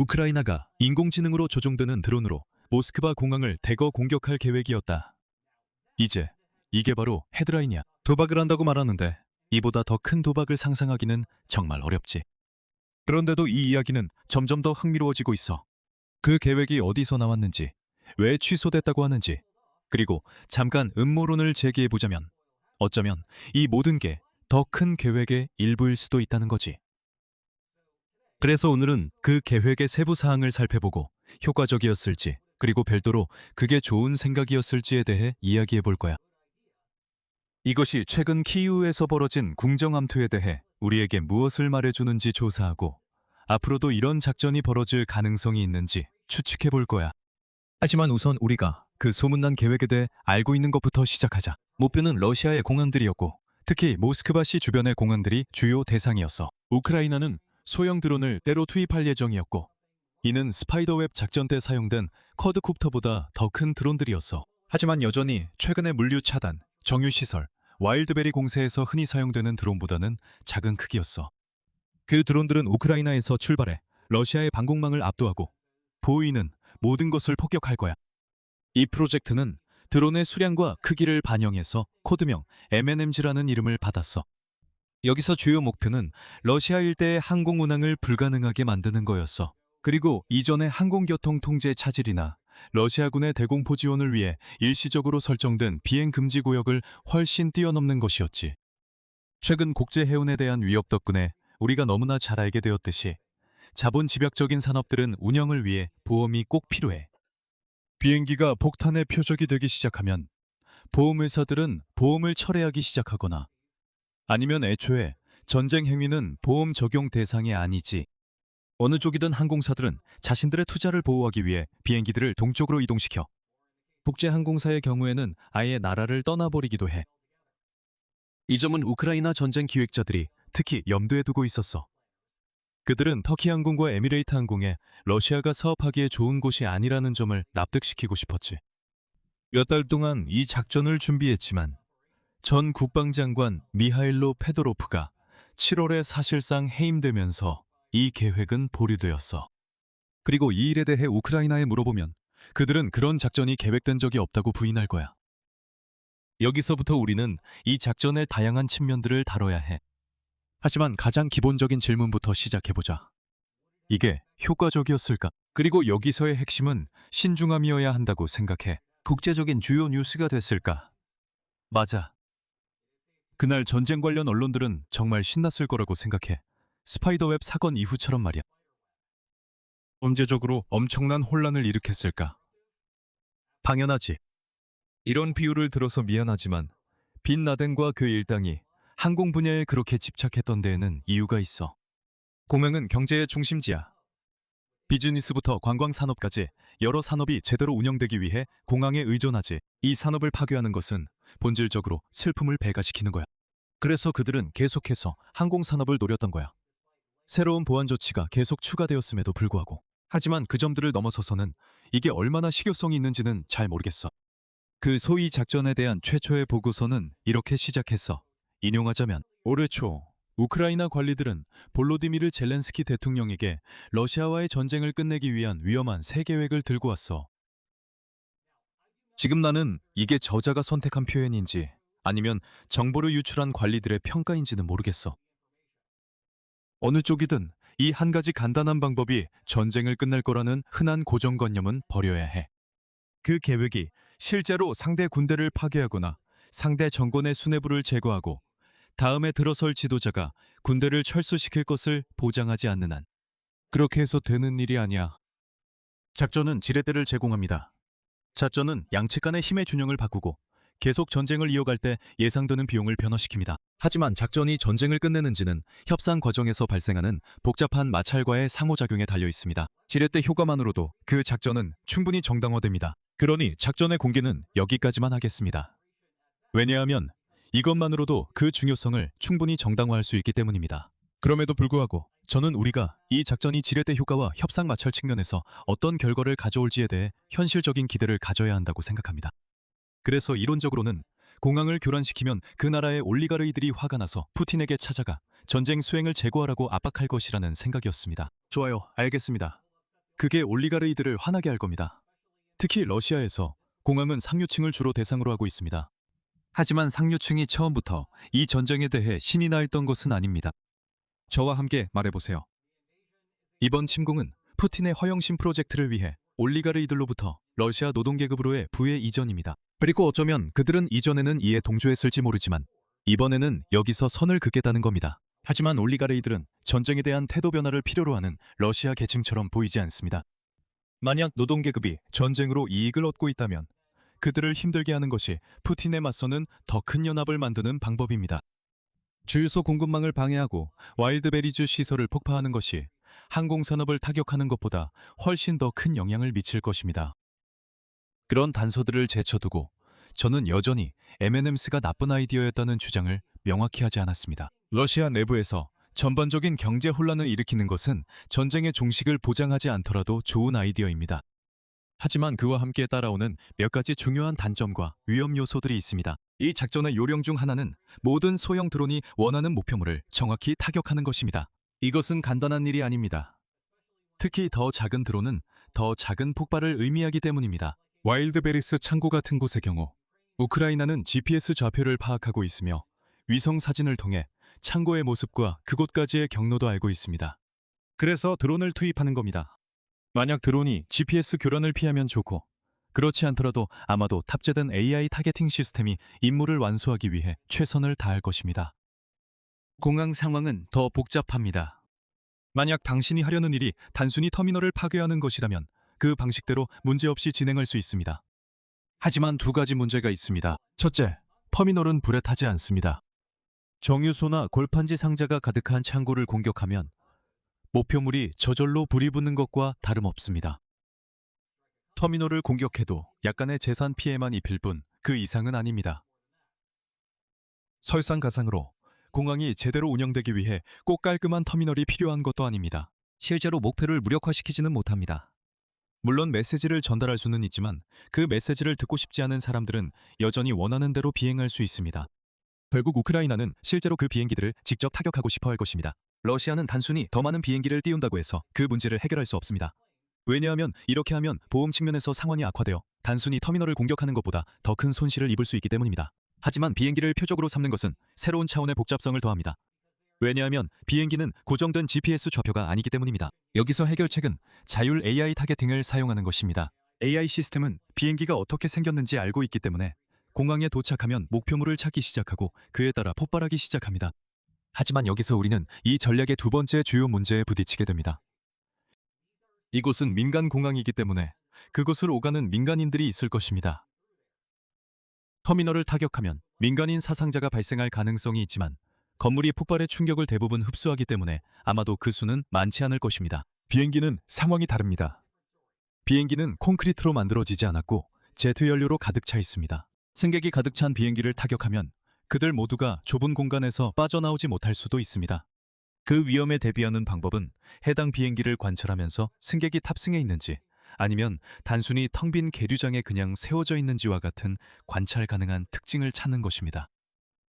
우크라이나가 인공지능으로 조종되는 드론으로 모스크바 공항을 대거 공격할 계획이었다. 이제 이게 바로 헤드라인이야. 도박을 한다고 말하는데 이보다 더 큰 도박을 상상하기는 정말 어렵지. 그런데도 이 이야기는 점점 더 흥미로워지고 있어. 그 계획이 어디서 나왔는지, 왜 취소됐다고 하는지, 그리고 잠깐 음모론을 제기해보자면 어쩌면 이 모든 게 더 큰 계획의 일부일 수도 있다는 거지. 그래서 오늘은 그 계획의 세부 사항을 살펴보고 효과적이었을지, 그리고 별도로 그게 좋은 생각이었을지에 대해 이야기해 볼 거야. 이것이 최근 키이우에서 벌어진 궁정암투에 대해 우리에게 무엇을 말해주는지 조사하고 앞으로도 이런 작전이 벌어질 가능성이 있는지 추측해 볼 거야. 하지만 우선 우리가 그 소문난 계획에 대해 알고 있는 것부터 시작하자. 목표는 러시아의 공항들이었고 특히 모스크바시 주변의 공항들이 주요 대상이었어. 우크라이나는 소형 드론을 때로 투입할 예정이었고 이는 스파이더웹 작전 때 사용된 쿼드콥터보다 더 큰 드론들이었어. 하지만 여전히 최근의 물류 차단, 정유시설, 와일드베리 공세에서 흔히 사용되는 드론보다는 작은 크기였어. 그 드론들은 우크라이나에서 출발해 러시아의 방공망을 압도하고 보이는 모든 것을 폭격할 거야. 이 프로젝트는 드론의 수량과 크기를 반영해서 코드명 MNMG라는 이름을 받았어. 여기서 주요 목표는 러시아 일대의 항공 운항을 불가능하게 만드는 거였어. 그리고 이전의 항공교통 통제 차질이나 러시아군의 대공포 지원을 위해 일시적으로 설정된 비행 금지 구역을 훨씬 뛰어넘는 것이었지. 최근 국제 해운에 대한 위협 덕분에 우리가 너무나 잘 알게 되었듯이 자본 집약적인 산업들은 운영을 위해 보험이 꼭 필요해. 비행기가 폭탄의 표적이 되기 시작하면 보험회사들은 보험을 철회하기 시작하거나 아니면 애초에 전쟁 행위는 보험 적용 대상이 아니지. 어느 쪽이든 항공사들은 자신들의 투자를 보호하기 위해 비행기들을 동쪽으로 이동시켜. 국제항공사의 경우에는 아예 나라를 떠나버리기도 해. 이 점은 우크라이나 전쟁 기획자들이 특히 염두에 두고 있었어. 그들은 터키 항공과 에미레이트 항공에 러시아가 사업하기에 좋은 곳이 아니라는 점을 납득시키고 싶었지. 몇 달 동안 이 작전을 준비했지만 전 국방장관 미하일로 페도로프가 7월에 사실상 해임되면서 이 계획은 보류되었어. 그리고 이 일에 대해 우크라이나에 물어보면 그들은 그런 작전이 계획된 적이 없다고 부인할 거야. 여기서부터 우리는 이 작전의 다양한 측면들을 다뤄야 해. 하지만 가장 기본적인 질문부터 시작해보자. 이게 효과적이었을까? 그리고 여기서의 핵심은 신중함이어야 한다고 생각해. 국제적인 주요 뉴스가 됐을까? 맞아. 그날 전쟁 관련 언론들은 정말 신났을 거라고 생각해. 스파이더웹 사건 이후처럼 말이야. 범죄적으로 엄청난 혼란을 일으켰을까? 당연하지. 이런 비유를 들어서 미안하지만 빈 라덴과 그 일당이 항공 분야에 그렇게 집착했던 데에는 이유가 있어. 공항은 경제의 중심지야. 비즈니스부터 관광 산업까지 여러 산업이 제대로 운영되기 위해 공항에 의존하지. 이 산업을 파괴하는 것은 본질적으로 슬픔을 배가시키는 거야. 그래서 그들은 계속해서 항공 산업을 노렸던 거야. 새로운 보안 조치가 계속 추가되었음에도 불구하고. 하지만 그 점들을 넘어서서는 이게 얼마나 실효성이 있는지는 잘 모르겠어. 그 소위 작전에 대한 최초의 보고서는 이렇게 시작했어. 인용하자면 올해 초 우크라이나 관리들은 볼로디미르 젤렌스키 대통령에게 러시아와의 전쟁을 끝내기 위한 위험한 새 계획을 들고 왔어. 지금 나는 이게 저자가 선택한 표현인지 아니면 정보를 유출한 관리들의 평가인지는 모르겠어. 어느 쪽이든 이 한 가지 간단한 방법이 전쟁을 끝낼 거라는 흔한 고정관념은 버려야 해. 그 계획이 실제로 상대 군대를 파괴하거나 상대 정권의 수뇌부를 제거하고 다음에 들어설 지도자가 군대를 철수시킬 것을 보장하지 않는 한 그렇게 해서 되는 일이 아니야. 작전은 지렛대를 제공합니다. 작전은 양측 간의 힘의 균형을 바꾸고 계속 전쟁을 이어갈 때 예상되는 비용을 변화시킵니다. 하지만 작전이 전쟁을 끝내는지는 협상 과정에서 발생하는 복잡한 마찰과의 상호작용에 달려 있습니다. 지렛대 효과만으로도 그 작전은 충분히 정당화됩니다. 그러니 작전의 공개는 여기까지만 하겠습니다. 왜냐하면 이것만으로도 그 중요성을 충분히 정당화할 수 있기 때문입니다. 그럼에도 불구하고 저는 우리가 이 작전이 지렛대 효과와 협상 마찰 측면에서 어떤 결과를 가져올지에 대해 현실적인 기대를 가져야 한다고 생각합니다. 그래서 이론적으로는 공항을 교란시키면 그 나라의 올리가르이들이 화가 나서 푸틴에게 찾아가 전쟁 수행을 재고하라고 압박할 것이라는 생각이었습니다. 좋아요, 알겠습니다. 그게 올리가르이들을 화나게 할 겁니다. 특히 러시아에서 공항은 상류층을 주로 대상으로 하고 있습니다. 하지만 상류층이 처음부터 이 전쟁에 대해 신이 나 있던 것은 아닙니다. 저와 함께 말해보세요. 이번 침공은 푸틴의 허영심 프로젝트를 위해 올리가르이들로부터 러시아 노동계급으로의 부의 이전입니다. 그리고 어쩌면 그들은 이전에는 이에 동조했을지 모르지만 이번에는 여기서 선을 긋겠다는 겁니다. 하지만 올리가르이들은 전쟁에 대한 태도 변화를 필요로 하는 러시아 계층처럼 보이지 않습니다. 만약 노동계급이 전쟁으로 이익을 얻고 있다면 그들을 힘들게 하는 것이 푸틴에 맞서는 더 큰 연합을 만드는 방법입니다. 주유소 공급망을 방해하고 와일드베리즈 시설을 폭파하는 것이 항공산업을 타격하는 것보다 훨씬 더 큰 영향을 미칠 것입니다. 그런 단서들을 제쳐두고 저는 여전히 M&Ms가 나쁜 아이디어였다는 주장을 명확히 하지 않았습니다. 러시아 내부에서 전반적인 경제 혼란을 일으키는 것은 전쟁의 종식을 보장하지 않더라도 좋은 아이디어입니다. 하지만 그와 함께 따라오는 몇 가지 중요한 단점과 위험 요소들이 있습니다. 이 작전의 요령 중 하나는 모든 소형 드론이 원하는 목표물을 정확히 타격하는 것입니다. 이것은 간단한 일이 아닙니다. 특히 더 작은 드론은 더 작은 폭발을 의미하기 때문입니다. 와일드베리스 창고 같은 곳의 경우 우크라이나는 GPS 좌표를 파악하고 있으며 위성 사진을 통해 창고의 모습과 그곳까지의 경로도 알고 있습니다. 그래서 드론을 투입하는 겁니다. 만약 드론이 GPS 교란을 피하면 좋고 그렇지 않더라도 아마도 탑재된 AI 타겟팅 시스템이 임무를 완수하기 위해 최선을 다할 것입니다. 공항 상황은 더 복잡합니다. 만약 당신이 하려는 일이 단순히 터미널을 파괴하는 것이라면 그 방식대로 문제없이 진행할 수 있습니다. 하지만 두 가지 문제가 있습니다. 첫째, 터미널은 불에 타지 않습니다. 정유소나 골판지 상자가 가득한 창고를 공격하면 목표물이 저절로 불이 붙는 것과 다름없습니다. 터미널을 공격해도 약간의 재산 피해만 입힐 뿐 그 이상은 아닙니다. 설상가상으로 공항이 제대로 운영되기 위해 꼭 깔끔한 터미널이 필요한 것도 아닙니다. 실제로 목표를 무력화시키지는 못합니다. 물론 메시지를 전달할 수는 있지만 그 메시지를 듣고 싶지 않은 사람들은 여전히 원하는 대로 비행할 수 있습니다. 결국 우크라이나는 실제로 그 비행기들을 직접 타격하고 싶어 할 것입니다. 러시아는 단순히 더 많은 비행기를 띄운다고 해서 그 문제를 해결할 수 없습니다. 왜냐하면 이렇게 하면 보험 측면에서 상황이 악화되어 단순히 터미널을 공격하는 것보다 더 큰 손실을 입을 수 있기 때문입니다. 하지만 비행기를 표적으로 삼는 것은 새로운 차원의 복잡성을 더합니다. 왜냐하면 비행기는 고정된 GPS 좌표가 아니기 때문입니다. 여기서 해결책은 자율 AI 타겟팅을 사용하는 것입니다. AI 시스템은 비행기가 어떻게 생겼는지 알고 있기 때문에 공항에 도착하면 목표물을 찾기 시작하고 그에 따라 폭발하기 시작합니다. 하지만 여기서 우리는 이 전략의 두 번째 주요 문제에 부딪히게 됩니다. 이곳은 민간 공항이기 때문에 그곳을 오가는 민간인들이 있을 것입니다. 터미널을 타격하면 민간인 사상자가 발생할 가능성이 있지만 건물이 폭발의 충격을 대부분 흡수하기 때문에 아마도 그 수는 많지 않을 것입니다. 비행기는 상황이 다릅니다. 비행기는 콘크리트로 만들어지지 않았고 제트 연료로 가득 차 있습니다. 승객이 가득 찬 비행기를 타격하면 그들 모두가 좁은 공간에서 빠져나오지 못할 수도 있습니다. 그 위험에 대비하는 방법은 해당 비행기를 관찰하면서 승객이 탑승해 있는지 아니면 단순히 텅 빈 계류장에 그냥 세워져 있는지와 같은 관찰 가능한 특징을 찾는 것입니다.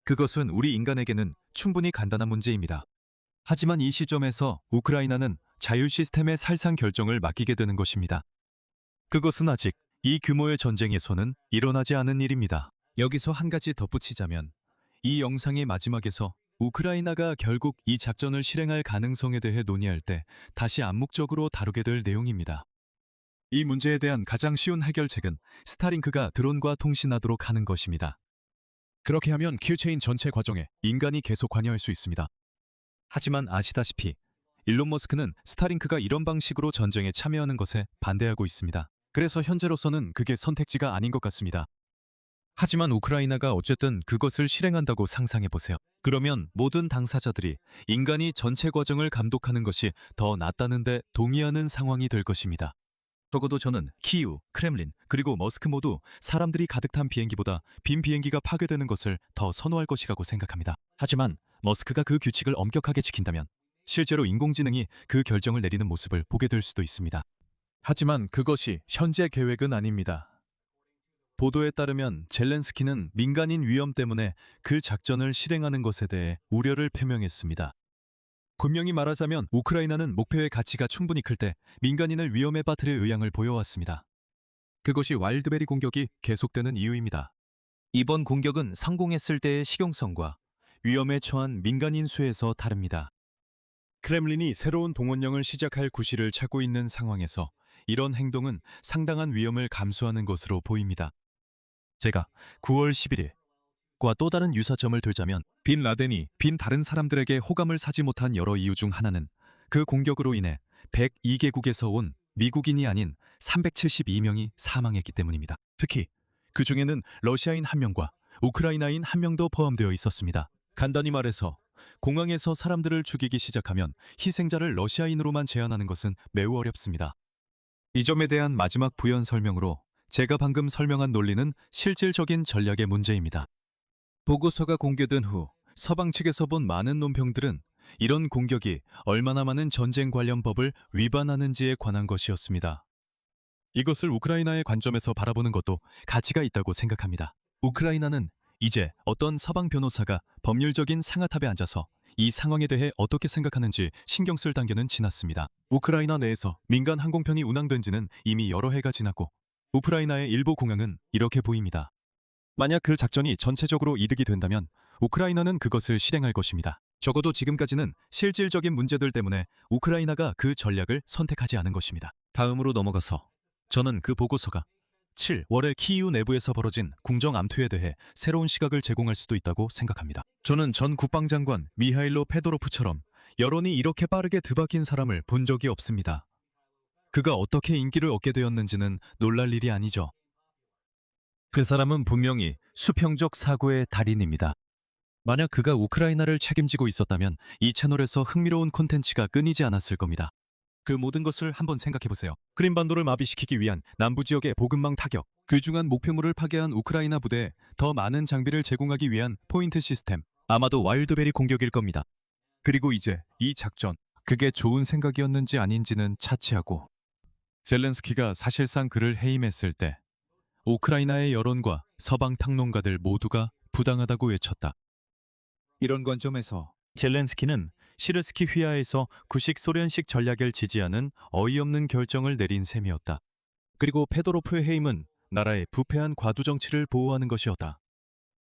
그것은 우리 인간에게는 충분히 간단한 문제입니다. 하지만 이 시점에서 우크라이나는 자율 시스템의 살상 결정을 맡기게 되는 것입니다. 그것은 아직 이 규모의 전쟁에서는 일어나지 않은 일입니다. 여기서 한 가지 덧붙이자면 이 영상의 마지막에서 우크라이나가 결국 이 작전을 실행할 가능성에 대해 논의할 때 다시 암묵적으로 다루게 될 내용입니다. 이 문제에 대한 가장 쉬운 해결책은 스타링크가 드론과 통신하도록 하는 것입니다. 그렇게 하면 킬체인 전체 과정에 인간이 계속 관여할 수 있습니다. 하지만 아시다시피 일론 머스크는 스타링크가 이런 방식으로 전쟁에 참여하는 것에 반대하고 있습니다. 그래서 현재로서는 그게 선택지가 아닌 것 같습니다. 하지만 우크라이나가 어쨌든 그것을 실행한다고 상상해보세요. 그러면 모든 당사자들이 인간이 전체 과정을 감독하는 것이 더 낫다는데 동의하는 상황이 될 것입니다. 적어도 저는 키이우, 크렘린, 그리고 머스크 모두 사람들이 가득 탄 비행기보다 빈 비행기가 파괴되는 것을 더 선호할 것이라고 생각합니다. 하지만 머스크가 그 규칙을 엄격하게 지킨다면 실제로 인공지능이 그 결정을 내리는 모습을 보게 될 수도 있습니다. 하지만 그것이 현재 계획은 아닙니다. 보도에 따르면 젤렌스키는 민간인 위험 때문에 그 작전을 실행하는 것에 대해 우려를 표명했습니다. 분명히 말하자면 우크라이나는 목표의 가치가 충분히 클 때 민간인을 위험에 빠뜨릴 의향을 보여왔습니다. 그것이 와일드베리 공격이 계속되는 이유입니다. 이번 공격은 성공했을 때의 식용성과 위험에 처한 민간인 수에서 다릅니다. 크렘린이 새로운 동원령을 시작할 구실을 찾고 있는 상황에서 이런 행동은 상당한 위험을 감수하는 것으로 보입니다. 제가 9월 11일과 또 다른 유사점을 들자면 빈 라덴이 다른 사람들에게 호감을 사지 못한 여러 이유 중 하나는 그 공격으로 인해 102개국에서 온 미국인이 아닌 372명이 사망했기 때문입니다. 특히 그 중에는 러시아인 1명과 우크라이나인 1명도 포함되어 있었습니다. 간단히 말해서 공항에서 사람들을 죽이기 시작하면 희생자를 러시아인으로만 제한하는 것은 매우 어렵습니다. 이 점에 대한 마지막 부연 설명으로 제가 방금 설명한 논리는 실질적인 전략의 문제입니다. 보고서가 공개된 후 서방 측에서 본 많은 논평들은 이런 공격이 얼마나 많은 전쟁 관련 법을 위반하는지에 관한 것이었습니다. 이것을 우크라이나의 관점에서 바라보는 것도 가치가 있다고 생각합니다. 우크라이나는 이제 어떤 서방 변호사가 법률적인 상아탑에 앉아서 이 상황에 대해 어떻게 생각하는지 신경 쓸 단계는 지났습니다. 우크라이나 내에서 민간 항공편이 운항된 지는 이미 여러 해가 지났고 우크라이나의 일부 공항은 이렇게 보입니다. 만약 그 작전이 전체적으로 이득이 된다면 우크라이나는 그것을 실행할 것입니다. 적어도 지금까지는 실질적인 문제들 때문에 우크라이나가 그 전략을 선택하지 않은 것입니다. 다음으로 넘어가서 저는 그 보고서가 7월에 키이우 내부에서 벌어진 궁정 암투에 대해 새로운 시각을 제공할 수도 있다고 생각합니다. 저는 전 국방장관 미하일로 페도로프처럼 여론이 이렇게 빠르게 드바뀐 사람을 본 적이 없습니다. 그가 어떻게 인기를 얻게 되었는지는 놀랄 일이 아니죠. 그 사람은 분명히 수평적 사고의 달인입니다. 만약 그가 우크라이나를 책임지고 있었다면 이 채널에서 흥미로운 콘텐츠가 끊이지 않았을 겁니다. 그 모든 것을 한번 생각해보세요. 크림반도를 마비시키기 위한 남부 지역의 보급망 타격, 귀중한 목표물을 파괴한 우크라이나 부대에 더 많은 장비를 제공하기 위한 포인트 시스템, 아마도 와일드베리 공격일 겁니다. 그리고 이제 이 작전, 그게 좋은 생각이었는지 아닌지는 차치하고 젤렌스키가 사실상 그를 해임했을 때 우크라이나의 여론과 서방 탕론가들 모두가 부당하다고 외쳤다. 이런 관점에서 젤렌스키는 시르스키 휘하에서 구식 소련식 전략을 지지하는 어이없는 결정을 내린 셈이었다. 그리고 페도로프의 해임은 나라의 부패한 과두 정치를 보호하는 것이었다.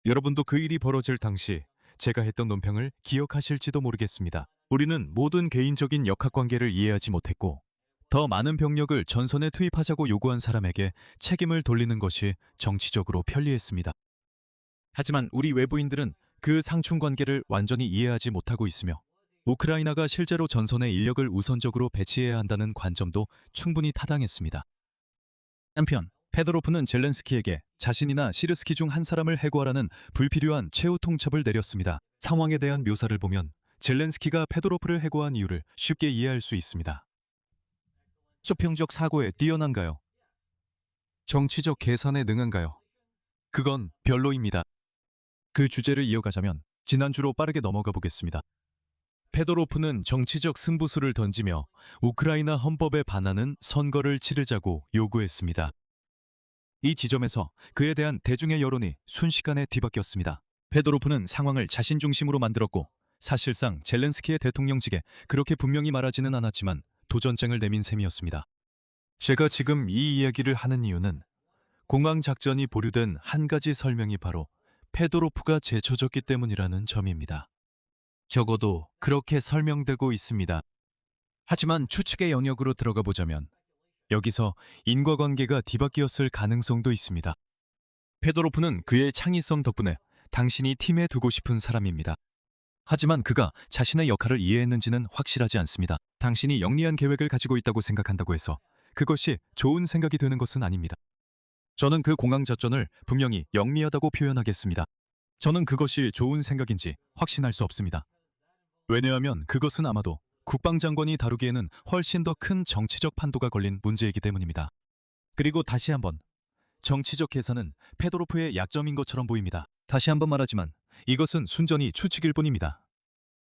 여러분도 그 일이 벌어질 당시 제가 했던 논평을 기억하실지도 모르겠습니다. 우리는 모든 개인적인 역학관계를 이해하지 못했고 더 많은 병력을 전선에 투입하자고 요구한 사람에게 책임을 돌리는 것이 정치적으로 편리했습니다. 하지만 우리 외부인들은 그 상충관계를 완전히 이해하지 못하고 있으며 우크라이나가 실제로 전선에 인력을 우선적으로 배치해야 한다는 관점도 충분히 타당했습니다. 한편 페도로프는 젤렌스키에게 자신이나 시르스키 중 한 사람을 해고하라는 불필요한 최후 통첩을 내렸습니다. 상황에 대한 묘사를 보면 젤렌스키가 페도로프를 해고한 이유를 쉽게 이해할 수 있습니다. 수평적 사고에 뛰어난가요? 정치적 계산에 능한가요? 그건 별로입니다. 그 주제를 이어가자면 지난주로 빠르게 넘어가 보겠습니다. 페도로프는 정치적 승부수를 던지며 우크라이나 헌법에 반하는 선거를 치르자고 요구했습니다. 이 지점에서 그에 대한 대중의 여론이 순식간에 뒤바뀌었습니다. 페도로프는 상황을 자신 중심으로 만들었고 사실상 젤렌스키의 대통령직에 그렇게 분명히 말하지는 않았지만 도전장을 내민 셈이었습니다. 제가 지금 이 이야기를 하는 이유는 공항 작전이 보류된 한 가지 설명이 바로 페도로프가 제쳐졌기 때문이라는 점입니다. 적어도 그렇게 설명되고 있습니다. 하지만 추측의 영역으로 들어가 보자면 여기서 인과관계가 뒤바뀌었을 가능성도 있습니다. 페도로프는 그의 창의성 덕분에 당신이 팀에 두고 싶은 사람입니다. 하지만 그가 자신의 역할을 이해했는지는 확실하지 않습니다. 당신이 영리한 계획을 가지고 있다고 생각한다고 해서 그것이 좋은 생각이 되는 것은 아닙니다. 저는 그 공항 작전을 분명히 영리하다고 표현하겠습니다. 저는 그것이 좋은 생각인지 확신할 수 없습니다. 왜냐하면 그것은 아마도 국방장관이 다루기에는 훨씬 더 큰 정치적 판도가 걸린 문제이기 때문입니다. 그리고 다시 한번 정치적 계산은 페도로프의 약점인 것처럼 보입니다. 다시 한번 말하지만 이것은 순전히 추측일 뿐입니다.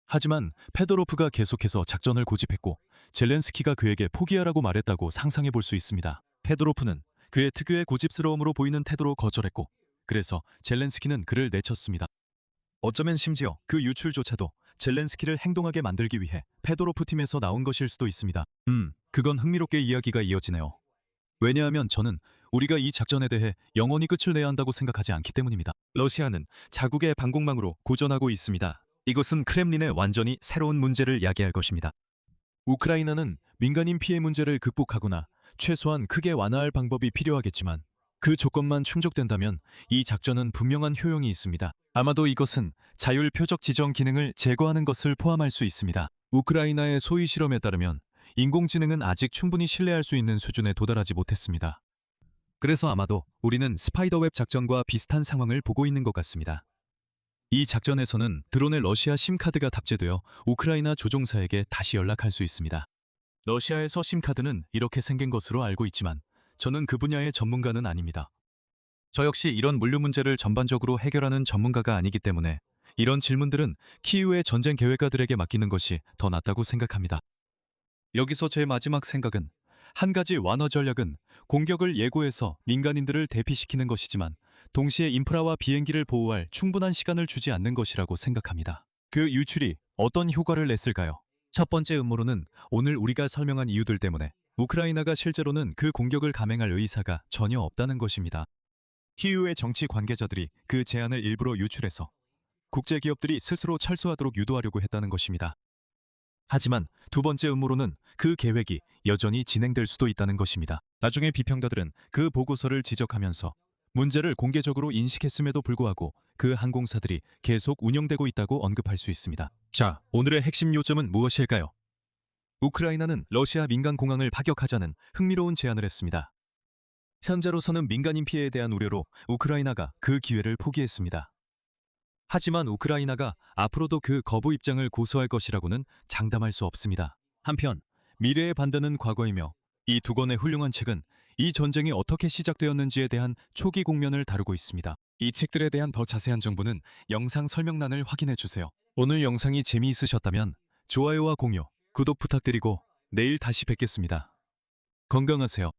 하지만 페도로프가 계속해서 작전을 고집했고 젤렌스키가 그에게 포기하라고 말했다고 상상해 볼 수 있습니다. 페도로프는 그의 특유의 고집스러움으로 보이는 태도로 거절했고 그래서 젤렌스키는 그를 내쳤습니다. 어쩌면 심지어 그 유출조차도 젤렌스키를 행동하게 만들기 위해 페도로프 팀에서 나온 것일 수도 있습니다. 그건 흥미롭게 이야기가 이어지네요. 왜냐하면 저는 우리가 이 작전에 대해 영원히 끝을 내야 한다고 생각하지 않기 때문입니다. 러시아는 자국의 방공망으로 고전하고 있습니다. 이것은 크렘린에 완전히 새로운 문제를 야기할 것입니다. 우크라이나는 민간인 피해 문제를 극복하거나 최소한 크게 완화할 방법이 필요하겠지만 그 조건만 충족된다면 이 작전은 분명한 효용이 있습니다. 아마도 이것은 자율 표적 지정 기능을 제거하는 것을 포함할 수 있습니다. 우크라이나의 소위 실험에 따르면 인공지능은 아직 충분히 신뢰할 수 있는 수준에 도달하지 못했습니다. 그래서 아마도 우리는 스파이더웹 작전과 비슷한 상황을 보고 있는 것 같습니다. 이 작전에서는 드론에 러시아 심카드가 답제되어 우크라이나 조종사에게 다시 연락할 수 있습니다. 러시아에서 심카드는 이렇게 생긴 것으로 알고 있지만 저는 그 분야의 전문가는 아닙니다. 저 역시 이런 물류 문제를 전반적으로 해결하는 전문가가 아니기 때문에 이런 질문들은 키이우의 전쟁 계획가들에게 맡기는 것이 더 낫다고 생각합니다. 여기서 제 마지막 생각은 한 가지 완화 전략은 공격을 예고해서 민간인들을 대피시키는 것이지만 동시에 인프라와 비행기를 보호할 충분한 시간을 주지 않는 것이라고 생각합니다. 그 유출이 어떤 효과를 냈을까요? 첫 번째 음모론은 오늘 우리가 설명한 이유들 때문에 우크라이나가 실제로는 그 공격을 감행할 의사가 전혀 없다는 것입니다. 키이우의 정치 관계자들이 그 제안을 일부러 유출해서 국제 기업들이 스스로 철수하도록 유도하려고 했다는 것입니다. 하지만 두 번째 음모론은 그 계획이 여전히 진행될 수도 있다는 것입니다. 나중에 비평가들은 그 보고서를 지적하면서 문제를 공개적으로 인식했음에도 불구하고 그 항공사들이 계속 운영되고 있다고 언급할 수 있습니다. 자, 오늘의 핵심 요점은 무엇일까요? 우크라이나는 러시아 민간 공항을 파격하자는 흥미로운 제안을 했습니다. 현재로서는 민간인 피해에 대한 우려로 우크라이나가 그 기회를 포기했습니다. 하지만 우크라이나가 앞으로도 그 거부 입장을 고수할 것이라고는 장담할 수 없습니다. 한편 미래의 반대는 과거이며 이 두 권의 훌륭한 책은 이 전쟁이 어떻게 시작되었는지에 대한 초기 국면을 다루고 있습니다. 이 책들에 대한 더 자세한 정보는 영상 설명란을 확인해 주세요. 오늘 영상이 재미있으셨다면 좋아요와 공유, 구독 부탁드리고 내일 다시 뵙겠습니다. 건강하세요.